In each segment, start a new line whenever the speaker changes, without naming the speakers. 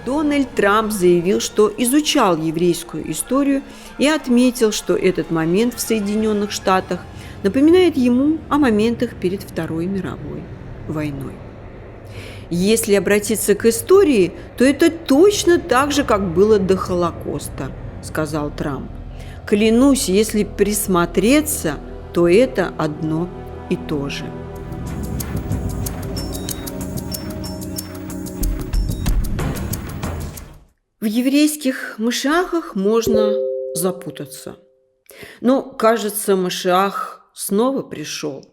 Дональд Трамп заявил, что изучал еврейскую историю и отметил, что этот момент в Соединенных Штатах напоминает ему о моментах перед Второй мировой войной. Если обратиться к истории, то это точно так же, как было до Холокоста, сказал Трамп. Клянусь, если присмотреться, то это одно и то же. В еврейских Машиахах можно запутаться. Но, кажется, Машиах снова пришел.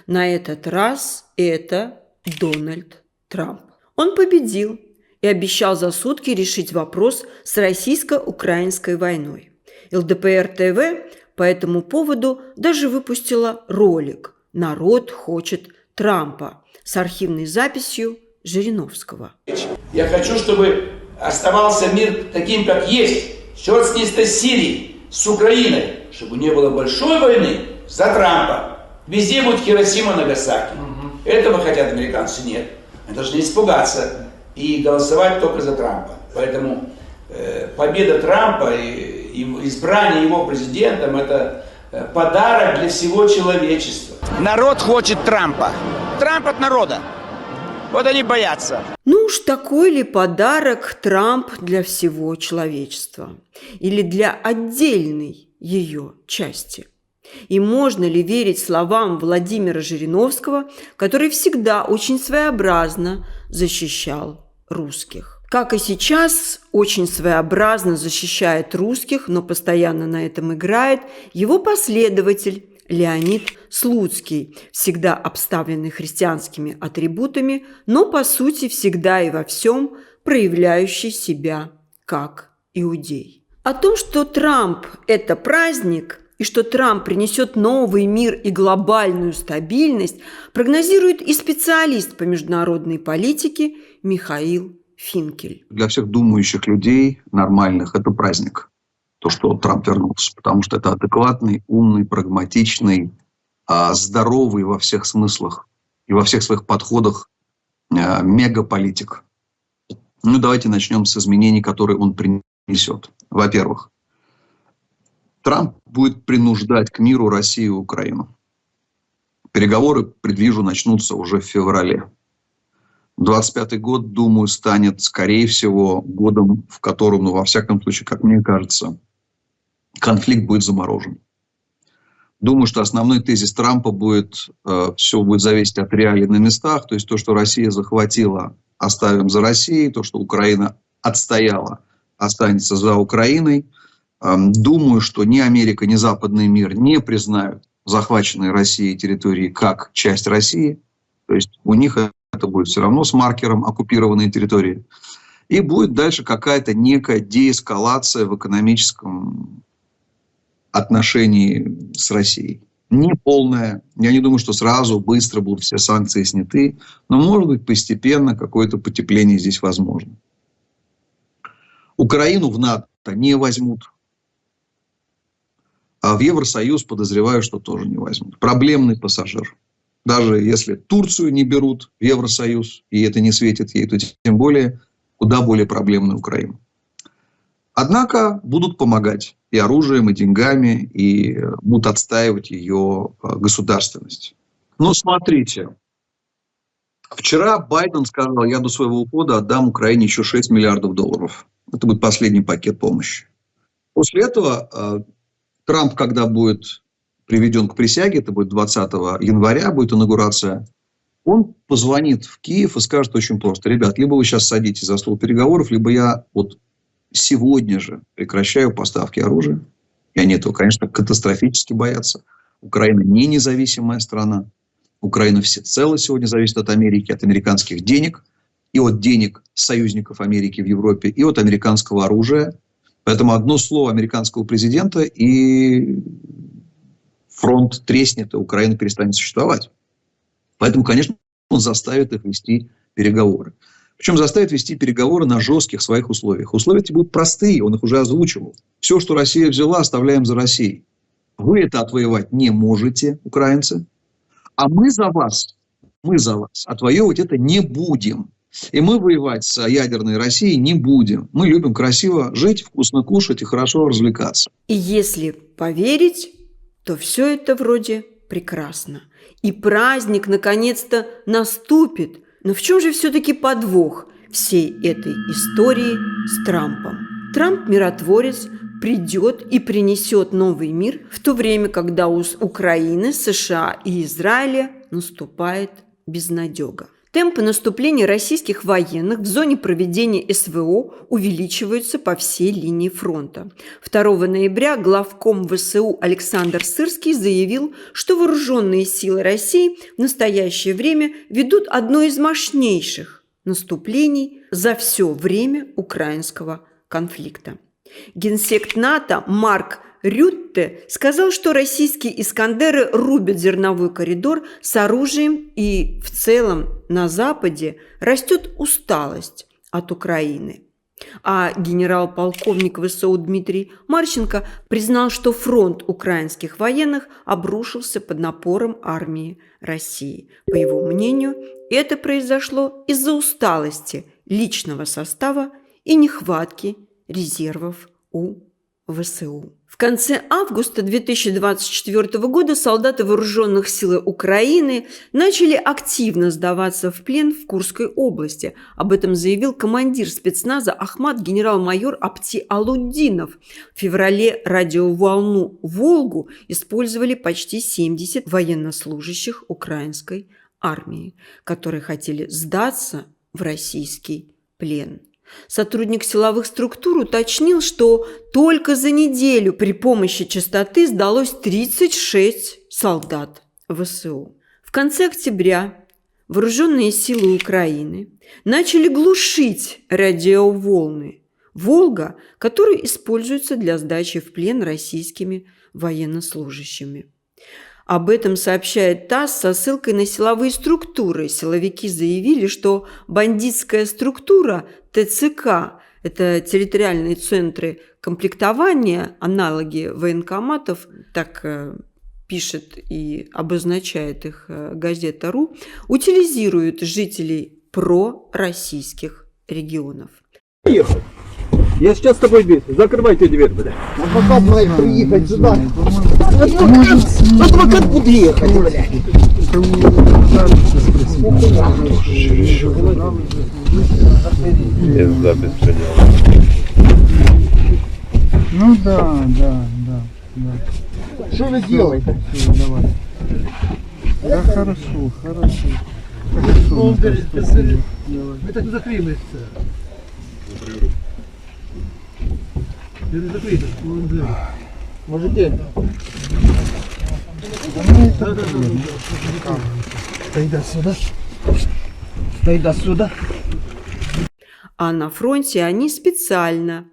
На этот раз это Дональд Трамп. Он победил и обещал за сутки решить вопрос с российско-украинской войной. ЛДПР ТВ по этому поводу даже выпустила ролик «Народ хочет Трампа» с архивной записью Жириновского.
Я хочу, чтобы оставался мир таким, как есть. Черт с ней, с Сирией, с Украиной. Чтобы не было большой войны за Трампа. Везде будет Хиросима, Нагасаки. Этого хотят американцы? Нет. Они должны испугаться и голосовать только за Трампа. Поэтому победа Трампа и избрание его президентом – это подарок для всего человечества. Народ хочет Трампа. Трамп от народа. Вот они боятся.
Ну уж такой ли подарок Трамп для всего человечества? Или для отдельной ее части? И можно ли верить словам Владимира Жириновского, который всегда очень своеобразно защищал русских? Как и сейчас, очень своеобразно защищает русских, но постоянно на этом играет его последователь Леонид Слуцкий, всегда обставленный христианскими атрибутами, но по сути всегда и во всем проявляющий себя как иудей. О том, что Трамп – это праздник, и что Трамп принесет новый мир и глобальную стабильность, прогнозирует и специалист по международной политике Михаил Финкель.
Для всех думающих людей, нормальных, это праздник. То, что Трамп вернулся. Потому что это адекватный, умный, прагматичный, здоровый во всех смыслах и во всех своих подходах мегаполитик. Ну, давайте начнем с изменений, которые он принесет. Во-первых, Трамп будет принуждать к миру Россию и Украину. Переговоры, предвижу, начнутся уже в феврале. 25-й год, думаю, станет, скорее всего, годом, в котором, ну, во всяком случае, как мне кажется, конфликт будет заморожен. Думаю, что основной тезис Трампа будет, все будет зависеть от реалий на местах, то есть то, что Россия захватила, оставим за Россией, то, что Украина отстояла, останется за Украиной. Думаю, что ни Америка, ни западный мир не признают захваченные Россией территории как часть России, то есть у них это будет все равно с маркером оккупированные территории. И будет дальше какая-то некая деэскалация в экономическом отношении с Россией. Не полная. Я не думаю, что сразу быстро будут все санкции сняты. Но, может быть, постепенно какое-то потепление здесь возможно. Украину в НАТО не возьмут. А в Евросоюз, подозреваю, что тоже не возьмут. Проблемный пассажир. Даже если Турцию не берут в Евросоюз, и это не светит ей, то тем более куда более проблемную Украину. Однако будут помогать и оружием, и деньгами, и будут отстаивать ее государственность. Но смотрите, вчера Байден сказал, я до своего ухода отдам Украине еще $6 миллиардов. Это будет последний пакет помощи. После этого Трамп, когда будет приведен к присяге, это будет 20 января, будет инаугурация, он позвонит в Киев и скажет очень просто: ребят, либо вы сейчас садитесь за стол переговоров, либо я вот сегодня же прекращаю поставки оружия. И они этого, конечно, катастрофически боятся. Украина не независимая страна. Украина всецело сегодня зависит от Америки, от американских денег, и от денег союзников Америки в Европе, и от американского оружия. Поэтому одно слово американского президента, и фронт треснет, и Украина перестанет существовать. Поэтому, конечно, он заставит их вести переговоры. Причем заставит вести переговоры на жестких своих условиях. Условия эти будут простые, он их уже озвучивал. Все, что Россия взяла, оставляем за Россией. Вы это отвоевать не можете, украинцы, а мы за вас отвоевывать это не будем. И мы воевать с ядерной Россией не будем. Мы любим красиво жить, вкусно кушать и хорошо развлекаться.
И если поверить, то все это вроде прекрасно. И праздник наконец-то наступит. Но в чем же все-таки подвох всей этой истории с Трампом? Трамп, миротворец, придет и принесет новый мир, в то время, когда у Украины, США и Израиля наступает безнадега. Темпы наступления российских военных в зоне проведения СВО увеличиваются по всей линии фронта. 2 ноября главком ВСУ Александр Сырский заявил, что вооруженные силы России в настоящее время ведут одно из мощнейших наступлений за все время украинского конфликта. Генсек НАТО Марк Рютте сказал, что российские «Искандеры» рубят зерновой коридор с оружием, и в целом на Западе растет усталость от Украины. А генерал-полковник ВСУ Дмитрий Марченко признал, что фронт украинских военных обрушился под напором армии России. По его мнению, это произошло из-за усталости личного состава и нехватки резервов у ВСУ. В конце августа 2024 года солдаты вооруженных сил Украины начали активно сдаваться в плен в Курской области. Об этом заявил командир спецназа Ахмат генерал-майор Апти Алуддинов. В феврале радиоволну «Волгу» использовали почти 70 военнослужащих украинской армии, которые хотели сдаться в российский плен. Сотрудник силовых структур уточнил, что только за неделю при помощи частоты сдалось 36 солдат ВСУ. В конце октября вооруженные силы Украины начали глушить радиоволны «Волга», которые используются для сдачи в плен российскими военнослужащими. Об этом сообщает ТАСС со ссылкой на силовые структуры. Силовики заявили, что бандитская структура ТЦК – это территориальные центры комплектования, аналоги военкоматов, так пишет и обозначает их газета.ру, утилизируют жителей пророссийских регионов.
Поехали. Я сейчас с тобой беседую. Закрывайте дверь, блядь.
Адвокат має приїхати сюди. Адвокат буде їхати, блядь.
Езда беспредела.
Ну да. Что вы делаете?
Давай. Да, хорошо.
Ну, вы так не закрылись. Не закрыто. Можете? Да. Стой до сюда.
А на фронте они специально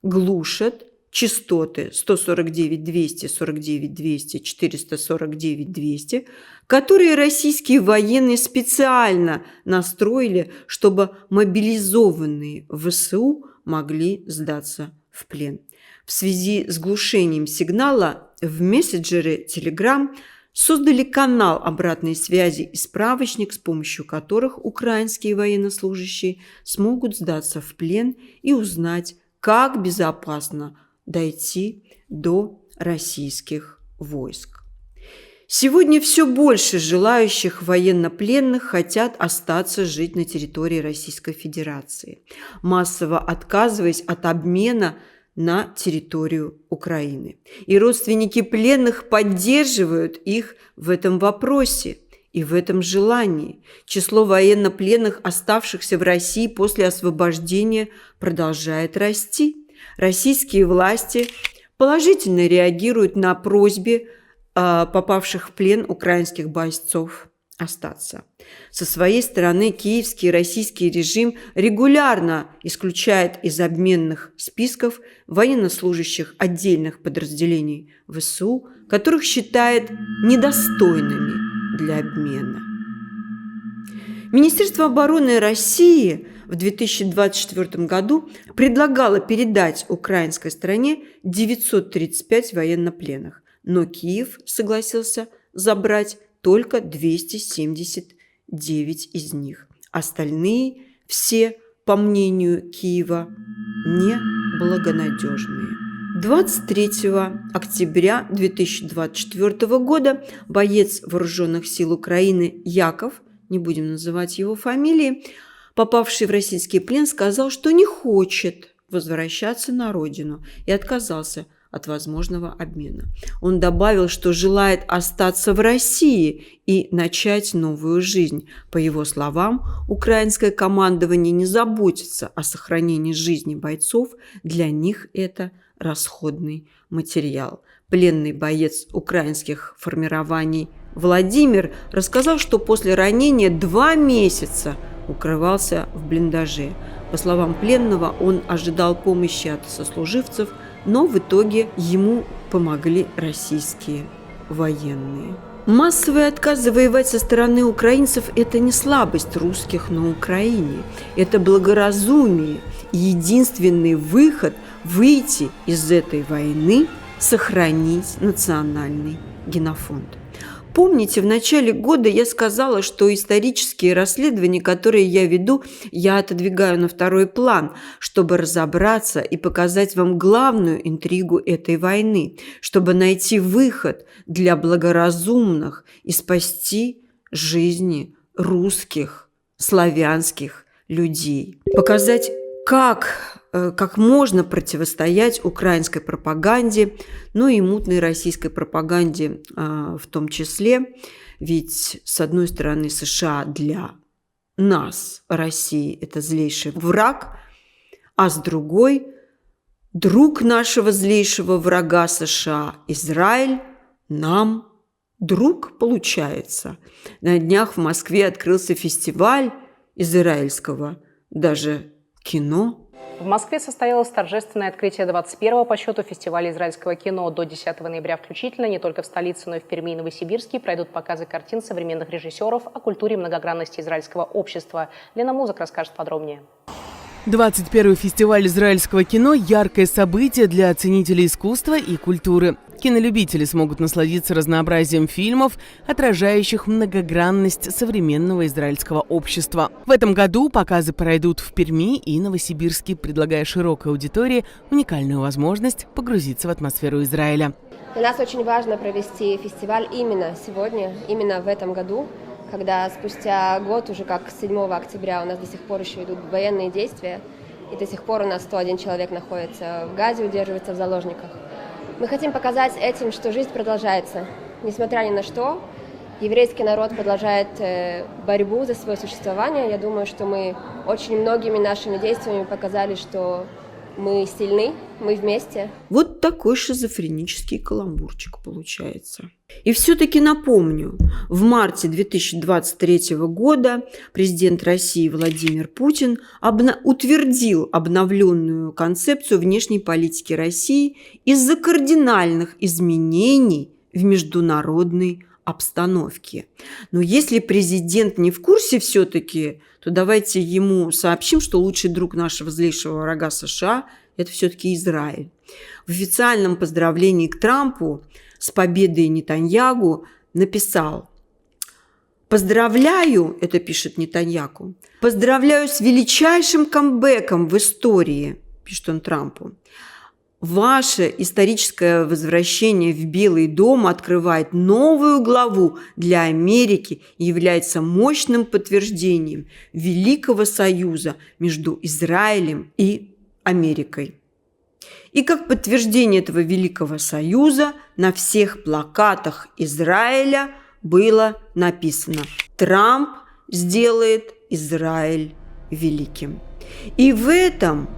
глушат частоты 149-200, 49-200, 449-200, которые российские военные специально настроили, чтобы мобилизованные ВСУ могли сдаться в плен. В связи с глушением сигнала в мессенджере Telegram создали канал обратной связи и справочник, с помощью которых украинские военнослужащие смогут сдаться в плен и узнать, как безопасно дойти до российских войск. Сегодня все больше желающих военнопленных хотят остаться жить на территории Российской Федерации, массово отказываясь от обмена на территорию Украины. И родственники пленных поддерживают их в этом вопросе и в этом желании. Число военнопленных, оставшихся в России после освобождения, продолжает расти. Российские власти положительно реагируют на просьбы попавших в плен украинских бойцов остаться. Со своей стороны киевский и российский режим регулярно исключает из обменных списков военнослужащих отдельных подразделений ВСУ, которых считает недостойными для обмена. Министерство обороны России в 2024 году предлагало передать украинской стороне 935 военнопленных, но Киев согласился забрать только 279 из них. Остальные все, по мнению Киева, неблагонадежные. 23 октября 2024 года боец Вооруженных сил Украины Яков, не будем называть его фамилии, попавший в российский плен, сказал, что не хочет возвращаться на родину и отказался от возможного обмена. Он добавил, что желает остаться в России и начать новую жизнь. По его словам, украинское командование не заботится о сохранении жизни бойцов, для них это расходный материал. Пленный боец украинских формирований Владимир рассказал, что после ранения 2 месяца укрывался в блиндаже. По словам пленного, он ожидал помощи от сослуживцев, но в итоге ему помогли российские военные. Массовые отказы воевать со стороны украинцев – это не слабость русских на Украине. Это благоразумие и единственный выход выйти из этой войны – сохранить национальный генофонд. Помните, в начале года я сказала, что исторические расследования, которые я веду, я отодвигаю на второй план, чтобы разобраться и показать вам главную интригу этой войны, чтобы найти выход для благоразумных и спасти жизни русских, славянских людей. Показать, как можно противостоять украинской пропаганде, ну и мутной российской пропаганде в том числе. Ведь, с одной стороны, США для нас, России, это злейший враг, а с другой – друг нашего злейшего врага США, Израиль, нам друг получается. На днях в Москве открылся фестиваль израильского даже кино.
В Москве состоялось торжественное открытие 21-го по счету фестиваля израильского кино. До 10 ноября включительно не только в столице, но и в Перми и Новосибирске пройдут показы картин современных режиссеров о культуре и многогранности израильского общества. Лена Музык расскажет подробнее.
21-й фестиваль израильского кино – яркое событие для ценителей искусства и культуры. Кинолюбители смогут насладиться разнообразием фильмов, отражающих многогранность современного израильского общества. В этом году показы пройдут в Перми и Новосибирске, предлагая широкой аудитории уникальную возможность погрузиться в атмосферу Израиля.
Для нас очень важно провести фестиваль именно сегодня, именно в этом году, когда спустя год, уже как 7 октября, у нас до сих пор еще идут военные действия, и до сих пор у нас 101 человек находится в Газе, удерживается в заложниках. Мы хотим показать этим, что жизнь продолжается. Несмотря ни на что, еврейский народ продолжает борьбу за свое существование. Я думаю, что мы очень многими нашими действиями показали, что мы сильны, мы вместе.
Вот такой шизофренический каламбурчик получается. И все-таки напомню, в марте 2023 года президент России Владимир Путин утвердил обновленную концепцию внешней политики России из-за кардинальных изменений в международной обстановке. Но если президент не в курсе все-таки, то давайте ему сообщим, что лучший друг нашего злейшего врага США – это все-таки Израиль. В официальном поздравлении к Трампу с победой Нетаньяху написал: «Поздравляю», это пишет Нетаньяху, «поздравляю с величайшим камбэком в истории», пишет он Трампу. «Ваше историческое возвращение в Белый дом открывает новую главу для Америки и является мощным подтверждением Великого Союза между Израилем и Америкой». И как подтверждение этого Великого Союза на всех плакатах Израиля было написано: «Трамп сделает Израиль великим». И в этом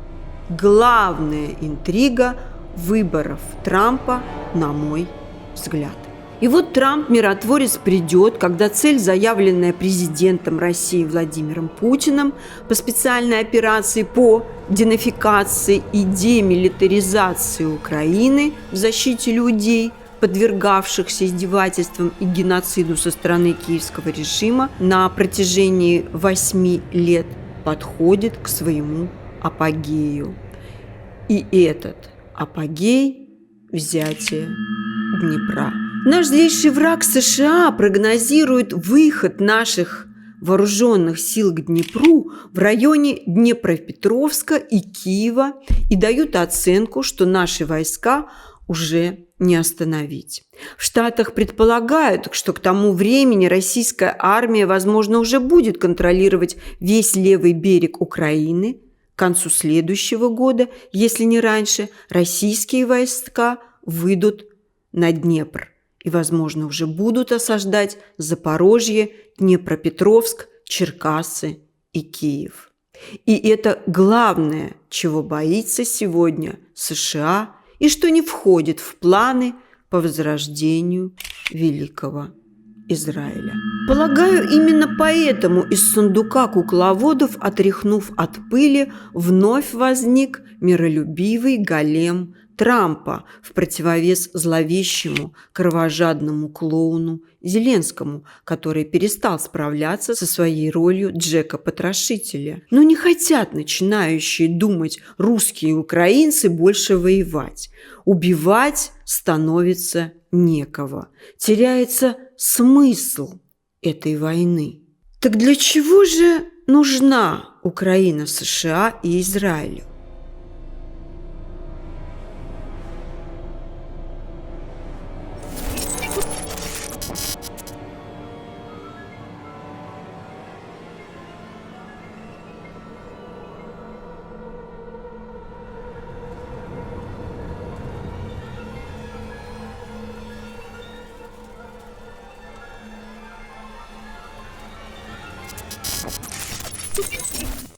главная интрига выборов Трампа, на мой взгляд. И вот Трамп, миротворец, придет, когда цель, заявленная президентом России Владимиром Путиным по специальной операции по денацификации и демилитаризации Украины в защите людей, подвергавшихся издевательствам и геноциду со стороны киевского режима на протяжении 8 лет, подходит к своему апогею. И этот апогей – взятие Днепра. Наш злейший враг США прогнозирует выход наших вооруженных сил к Днепру в районе Днепропетровска и Киева и дают оценку, что наши войска уже не остановить. В Штатах предполагают, что к тому времени российская армия, возможно, уже будет контролировать весь левый берег Украины. К концу следующего года, если не раньше, российские войска выйдут на Днепр и, возможно, уже будут осаждать Запорожье, Днепропетровск, Черкассы и Киев. И это главное, чего боится сегодня США и что не входит в планы по возрождению Великого Израиля. Полагаю, именно поэтому из сундука кукловодов, отряхнув от пыли, вновь возник миролюбивый голем Трампа в противовес зловещему кровожадному клоуну Зеленскому, который перестал справляться со своей ролью Джека-потрошителя. Но не хотят начинающие думать русские и украинцы больше воевать. Убивать становится некого. Теряется смысл этой войны. Так для чего же нужна Украина, США и Израилю?